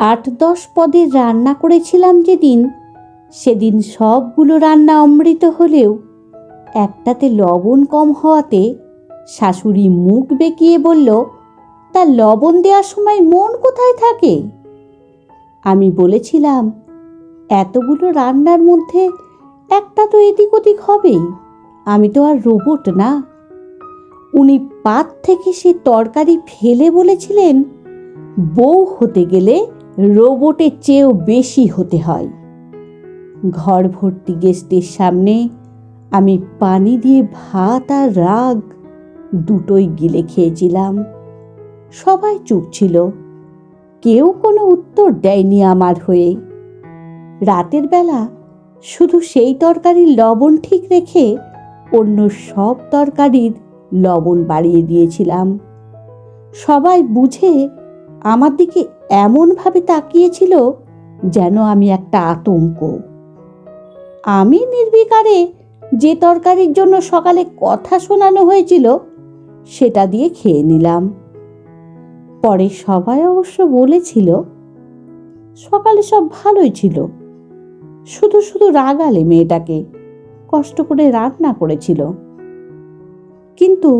8-10 পদের রান্না করেছিলাম যেদিন, সেদিন সবগুলো রান্না অমৃত হলেও একটাতে লবণ কম হওয়াতে শাশুড়ি মুখ বেঁকিয়ে বলল, তা লবণ দেওয়ার সময় মন কোথায় থাকে? আমি বলেছিলাম, এতগুলো রান্নার মধ্যে একটা তো এদিক ওদিক হবেই, আমি তো আর রোবট না। উনি পাত থেকে সে তরকারি ফেলে বলেছিলেন, বউ হতে গেলে রোবটের চেয়েও বেশি হতে হয়। ঘর ভর্তি গেস্টের সামনে আমি পানি দিয়ে ভাত আর রাগ দুটোই গিলে খেয়েছিলাম। সবাই চুপ ছিল, কেউ কোনো উত্তর দেয়নি আমার হয়ে। রাতের বেলা শুধু সেই তরকারির লবণ ঠিক রেখে অন্য সব তরকারির লবণ বাড়িয়ে দিয়েছিলাম। সবাই বুঝে আমার দিকে এমনভাবে তাকিয়েছিল যেন আমি একটা আতঙ্ক। আমি নির্বিকারে যে তরকারির জন্য সকালে কথা শোনানো হয়েছিল সেটা দিয়ে খেয়ে নিলাম। পরে সবাই অবশ্য বলেছিল, সকালে সব ভালোই ছিল, শুধু শুধু রাগালে মেয়েটাকে, কষ্ট করে রান্না করেছিল। কিন্তু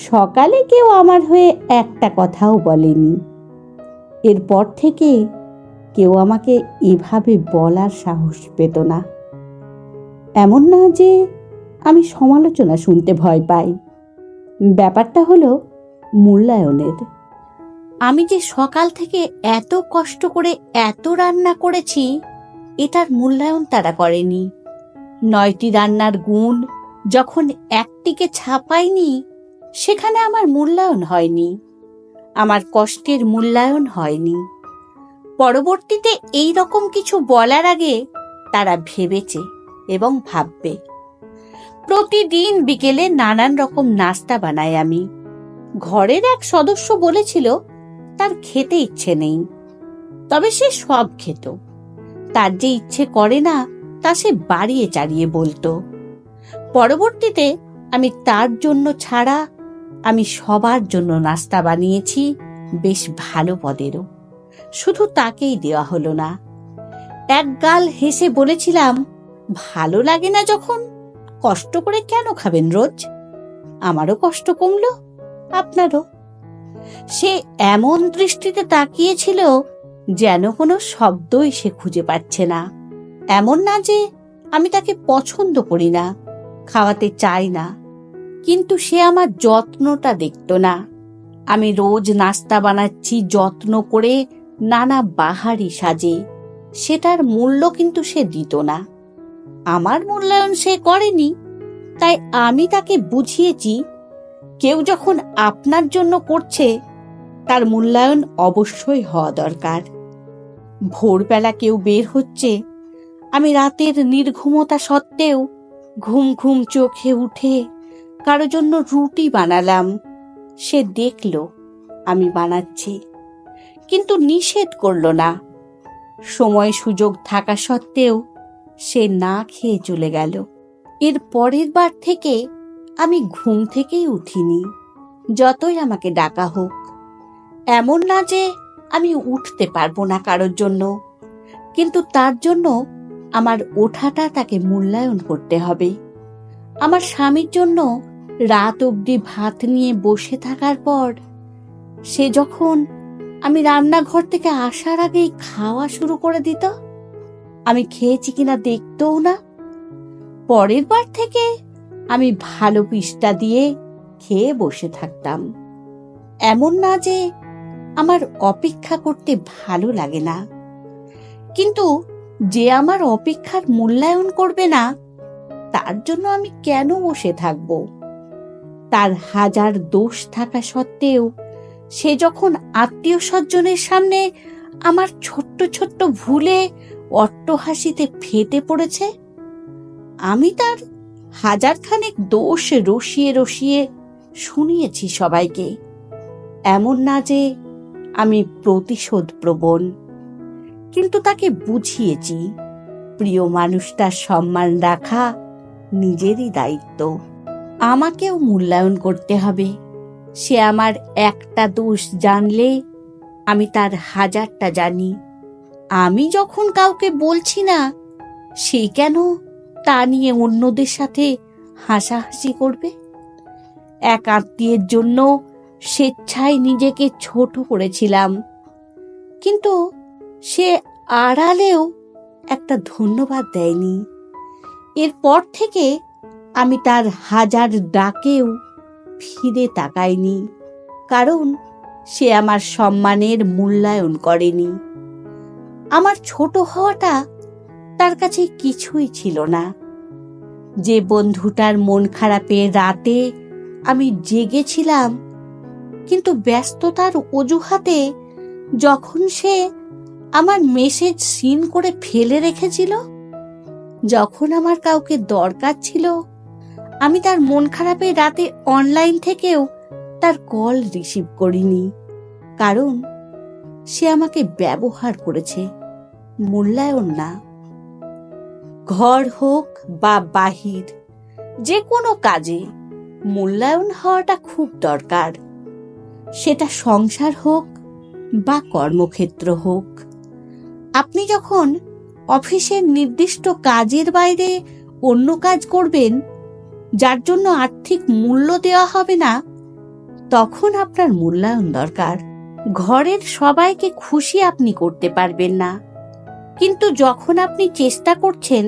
সকালে কেউ আমার হয়ে একটা কথাও বলেনি। এরপর থেকে কেউ আমাকে এভাবে বলার সাহস পেত না। এমন না যে আমি সমালোচনা শুনতে ভয় পাই, ব্যাপারটা হলো মূল্যায়নের। আমি যে সকাল থেকে এত কষ্ট করে এত রান্না করেছি, এটার মূল্যায়ন তারা করেনি। 9টি রান্নার গুণ যখন একটিকে ছাপায়নি, সেখানে আমার মূল্যায়ন হয়নি, আমার কষ্টের মূল্যায়ন হয়নি। পরবর্তীতে এই রকম কিছু বলার আগে তারা ভেবেছে এবং ভাববে। প্রতিদিন বিকেলে নানান রকম নাস্তা বানাই আমি। ঘরের এক সদস্য বলেছিল তার খেতে ইচ্ছে নেই, তবে সে সব খেত। তার যে ইচ্ছে করে না তা সে বাড়িয়ে চাড়িয়ে বলতো। পরবর্তীতে আমি তার জন্য ছাড়া আমি সবার জন্য নাস্তা বানিয়েছি, বেশ ভালো পদেরও, শুধু তাকেই দেওয়া হলো না। এক গাল হেসে বলেছিলাম, ভালো লাগে না যখন কষ্ট করে কেন খাবেন রোজ? আমারও কষ্ট কমলো, আপনারও। সে এমন দৃষ্টিতে তাকিয়েছিল যেন কোনো শব্দই সে খুঁজে পাচ্ছে না। এমন না যে আমি তাকে পছন্দ করি না, খাওয়াতে চাই না, কিন্তু সে আমার যত্নটা দেখতো না। আমি রোজ নাস্তা বানাচ্ছি যত্ন করে, নানা বাহারি সাজে, সেটার মূল্য কিন্তু সে দিত না। আমার মূল্যায়ন সে করেনি, তাই আমি তাকে বুঝিয়েছি, কেউ যখন আপনার জন্য করছে তার মূল্যায়ন অবশ্যই হওয়া দরকার। ভোরবেলা কেউ বের হচ্ছে, আমি রাতের নির্ঘুমতা সত্ত্বেও ঘুম ঘুম চোখে উঠে কারো জন্য রুটি বানালাম। সে দেখল আমি বানাচ্ছি, কিন্তু নিষেধ করলো না। সময় সুযোগ থাকা সত্ত্বেও সে না খেয়ে চলে গেল। এর পরের বার থেকে আমি ঘুম থেকেই উঠিনি, যতই আমাকে ডাকা হোক। এমন না যে আমি উঠতে পারবো না কারোর জন্য, কিন্তু তার জন্য আমার ওঠাটা তাকে মূল্যায়ন করতে হবে। আমার স্বামীর জন্য রাত অবধি ভাত নিয়ে বসে থাকার পর সে যখন আমি রান্নাঘর থেকে আসার আগেই খাওয়া শুরু করে দিত, আমি খেয়েছি কিনা দেখতও না, পরের বার থেকে আমি ভালো পিসটা দিয়ে খেয়ে বসে থাকতাম। এমন না যে আমার অপেক্ষা করতে ভালো লাগে না, কিন্তু যে আমার অপেক্ষার মূল্যায়ন করবে না তার জন্য আমি কেন বসে থাকব? তার হাজার দোষ থাকা সত্ত্বেও সে যখন আত্মীয় স্বজনের সামনে আমার ছোট্ট ছোট্ট ভুলে অট্টহাসিতে ফেটে পড়েছে, আমি তার হাজারখানেক দোষ রসিয়ে রসিয়ে শুনিয়েছি সবাইকে। এমন না যে আমি প্রতিশোধ প্রবণ, কিন্তু তাকে বুঝিয়েছি প্রিয় মানুষটার সম্মান রাখা নিজেরই দায়িত্ব। আমাকেও মূল্যায়ন করতে হবে। সে আমার একটা দোষ জানলে আমি তার হাজারটা জানি, আমি যখন কাউকে বলছি না, সে কেন তা নিয়ে অন্যদের সাথে হাসাহাসি করবে? এক আত্মীয়ের জন্য স্বেচ্ছায় নিজেকে ছোট করেছিলাম, কিন্তু সে আড়ালেও একটা ধন্যবাদ দেয়নি। এরপর থেকে আমি তার হাজার ডাকেও ফিরে তাকাইনি, কারণ সে আমার সম্মানের মূল্যায়ন করেনি। আমার ছোট হওয়াটা তার কাছে কিছুই ছিল না। যে বন্ধুটার মন খারাপের রাতে আমি জেগেছিলাম, কিন্তু ব্যস্ততার অজুহাতে যখন সে আমার মেসেজ সিন করে ফেলে রেখেছিল, যখন আমার কাউকে দরকার ছিল, আমি তার মন খারাপের রাতে অনলাইন থেকেও তার কল রিসিভ করিনি, কারণ সে আমাকে ব্যবহার করেছে, মূল্যায়ন না। ঘর হোক বা বাহির, যে কোনো কাজে মূল্যায়ন হওয়াটা খুব দরকার। সেটা সংসার হোক বা কর্মক্ষেত্র হোক। আপনি যখন অফিসের নির্দিষ্ট কাজের বাইরে অন্য কাজ করবেন, যার জন্য আর্থিক মূল্য দেওয়া হবে না, তখন আপনার মূল্যায়ন দরকার। ঘরের সবাইকে খুশি আপনি করতে পারবেন না, কিন্তু যখন আপনি চেষ্টা করছেন,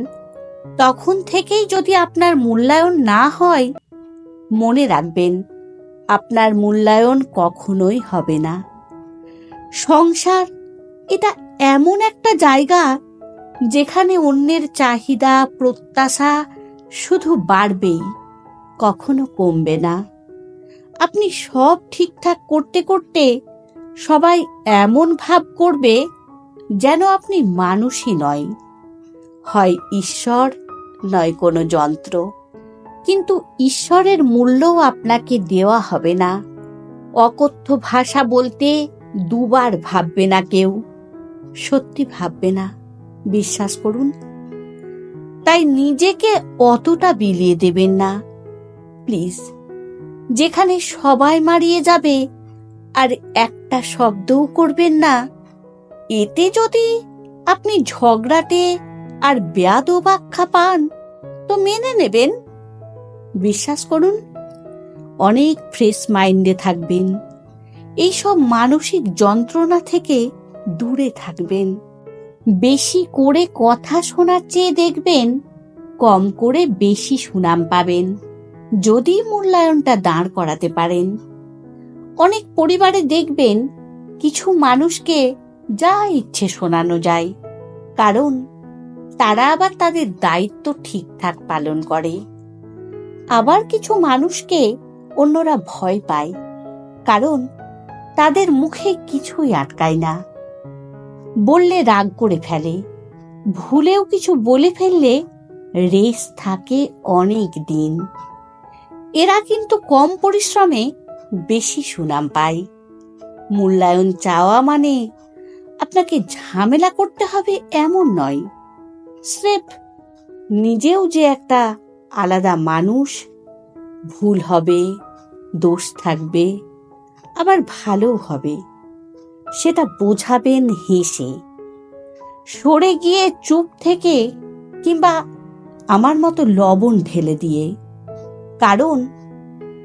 তখন থেকেই যদি আপনার মূল্যায়ন না হয়, মনে রাখবেন আপনার মূল্যায়ন কখনোই হবে না। সংসার এটা এমন একটা জায়গা যেখানে অন্যের চাহিদা প্রত্যাশা শুধু বাড়বেই, কখনো কমবে না। আপনি সব ঠিকঠাক করতে করতে সবাই এমন ভাব করবে যেন আপনি মানুষই নয়, হয় ঈশ্বর নয় কোনো যন্ত্র। কিন্তু ঈশ্বরের মূল্যও আপনাকে দেওয়া হবে না। অকথ্য ভাষা বলতে দুবার ভাববে না কেউ, সত্যি ভাববে না, বিশ্বাস করুন। তাই নিজেকে অতটা বিলিয়ে দেবেন না প্লিজ। যেখানে সবাই মারিয়ে যাবে আর একটা শব্দও করবেন না, এতে যদি আপনি ঝগড়াটে আর বেয়াদব আখ্যা পান, তো মেনে নেবেন। বিশ্বাস করুন, অনেক ফ্রেশ মাইন্ডে থাকবেন। এইসব মানসিক যন্ত্রণা থেকে দূরে থাকবেন। বেশি করে কথা শোনার চেয়ে দেখবেন কম করে বেশি সুনাম পাবেন, যদি মূল্যায়নটা দাঁড় করাতে পারেন। অনেক পরিবারে দেখবেন কিছু মানুষকে যা ইচ্ছে শোনানো যায়, কারণ তারা আবার তাদের দায়িত্ব ঠিকঠাক পালন করে। আবার কিছু মানুষকে অন্যরা ভয় পায়, কারণ তাদের মুখে কিছুই আটকায় না। বললে রাগ করে ফেলে, ভুলেও কিছু বলে ফেললে রেশ থাকে অনেক দিন। এরা কিন্তু কম পরিশ্রমে বেশি সুনাম পায়। মূল্যায়ন চাওয়া মানে আপনাকে ঝামেলা করতে হবে এমন নয়, স্রেফ নিজেও যে একটা আলাদা মানুষ, ভুল হবে, দোষ থাকবে, আবার ভালোও হবে, সেটা বোঝাবেন হেসে। সরে গিয়ে চুপ থেকে, কিংবা আমার মতো লবণ ঢেলে দিয়ে, কারণ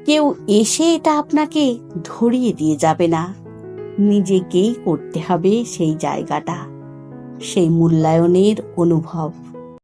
কেউ এসে এটা আপনাকে ধরিয়ে দিয়ে যাবে না। নিজেকেই করতে হবে সেই জায়গাটা, সেই মূল্যায়নের অনুভব।